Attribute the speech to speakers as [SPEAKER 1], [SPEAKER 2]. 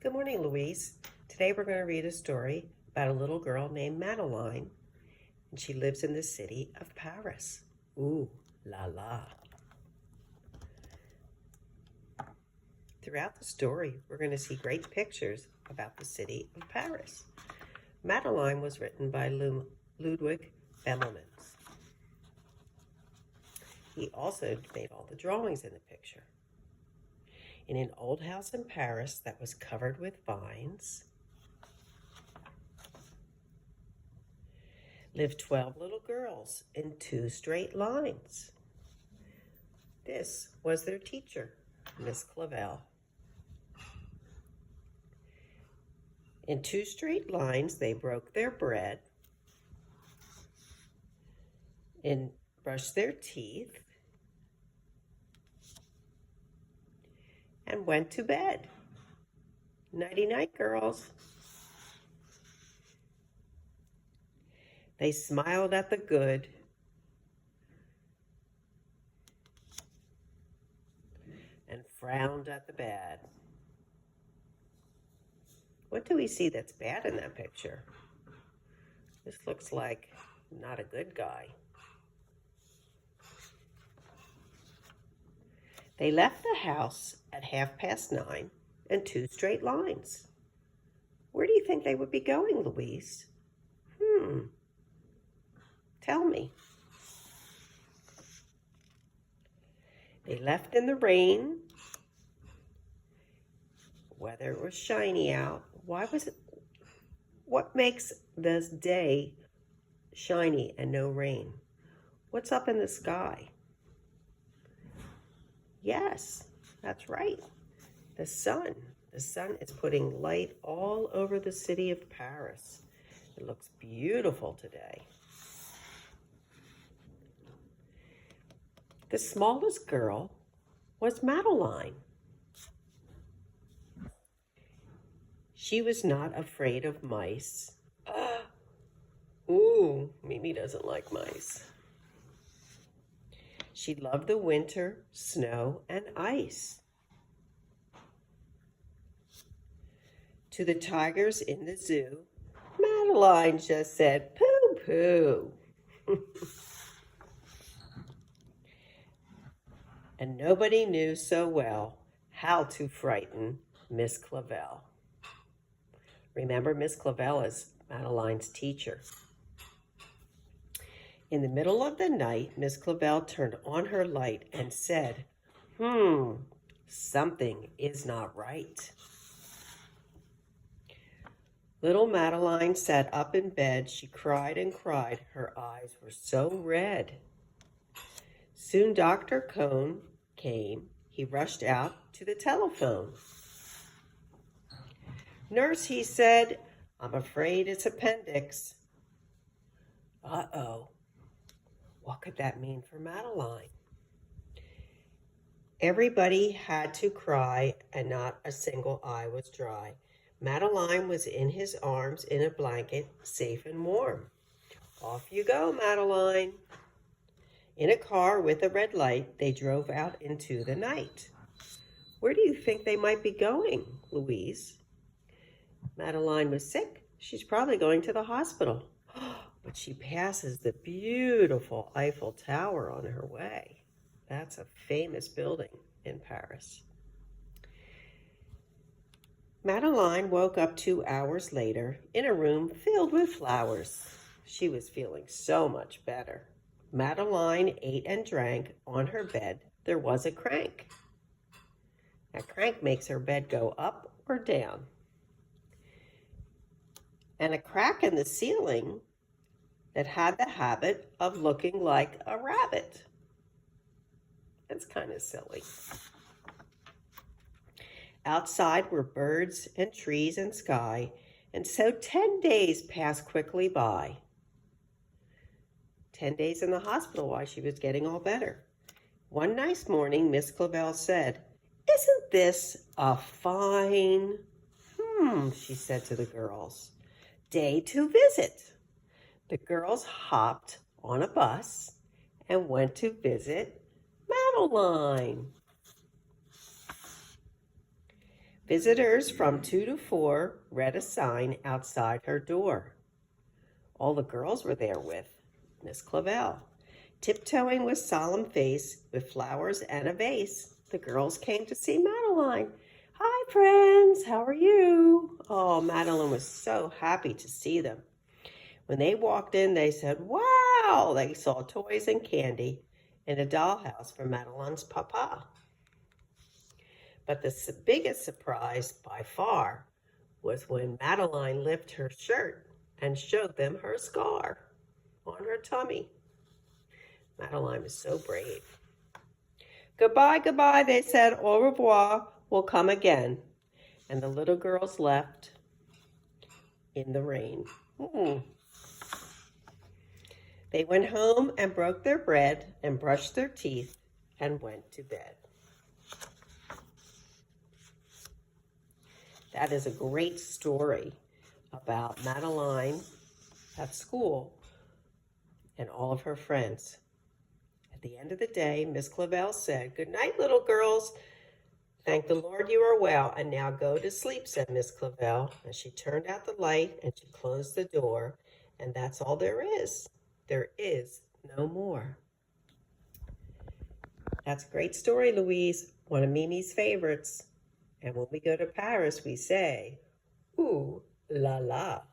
[SPEAKER 1] Good morning, Louise. Today we're going to read a story about a little girl named Madeline, and she lives in the city of Paris. Ooh, la la. Throughout the story, we're going to see great pictures about the city of Paris. Madeline was written by Ludwig Bemelmans. He also made all the drawings in the picture. In an old house in Paris that was covered with vines lived 12 little girls in 2 straight lines. This was their teacher, Miss Clavel. In 2 straight lines, they broke their bread and brushed their teeth and went to bed. Nighty-night, girls. They smiled at the good and frowned at the bad. What do we see that's bad in that picture? This looks like not a good guy. They left the house at 9:30 in 2 straight lines. Where do you think they would be going, Louise? Tell me. They left in the rain. Weather was shiny out. What makes this day shiny and no rain? What's up in the sky? Yes, that's right. The sun. The sun is putting light all over the city of Paris. It looks beautiful today. The smallest girl was Madeline. She was not afraid of mice. Ooh, Mimi doesn't like mice. She loved the winter, snow, and ice. To the tigers in the zoo, Madeline just said, pooh-pooh. And nobody knew so well how to frighten Miss Clavel. Remember, Miss Clavel is Madeline's teacher. In the middle of the night, Miss Clavel turned on her light and said, something is not right. Little Madeline sat up in bed. She cried and cried. Her eyes were so red. Soon Dr. Cone came. He rushed out to the telephone. Nurse, he said, I'm afraid it's appendix. Uh-oh. What could that mean for Madeline? Everybody had to cry, and not a single eye was dry. Madeline was in his arms in a blanket, safe and warm. Off you go, Madeline. In a car with a red light, they drove out into the night. Where do you think they might be going, Louise? Madeline was sick. She's probably going to the hospital. But she passes the beautiful Eiffel Tower on her way. That's a famous building in Paris. Madeline woke up 2 hours later in a room filled with flowers. She was feeling so much better. Madeline ate and drank. On her bed, there was a crank. A crank makes her bed go up or down. And a crack in the ceiling that had the habit of looking like a rabbit. It's kind of silly. Outside were birds and trees and sky, and so 10 days passed quickly by. 10 days in the hospital while she was getting all better. One nice morning, Miss Clavel said, "Isn't this a fine, she said to the girls, day to visit?" The girls hopped on a bus and went to visit Madeline. Visitors from 2 to 4 read a sign outside her door. All the girls were there with Miss Clavel. Tiptoeing with solemn face, with flowers and a vase, the girls came to see Madeline. Hi, friends, how are you? Oh, Madeline was so happy to see them. When they walked in, they said, wow! They saw toys and candy in a dollhouse for Madeline's papa. But the biggest surprise by far was when Madeline lifted her shirt and showed them her scar on her tummy. Madeline was so brave. Goodbye, goodbye, they said. Au revoir, we'll come again. And the little girls left in the rain. They went home and broke their bread and brushed their teeth and went to bed. That is a great story about Madeline at school and all of her friends. At the end of the day, Miss Clavel said, "Good night, little girls. Thank the Lord you are well. And now go to sleep," said Miss Clavel. And she turned out the light and she closed the door. And that's all there is. There is no more. That's a great story, Louise. One of Mimi's favorites. And when we go to Paris, we say, ooh la la.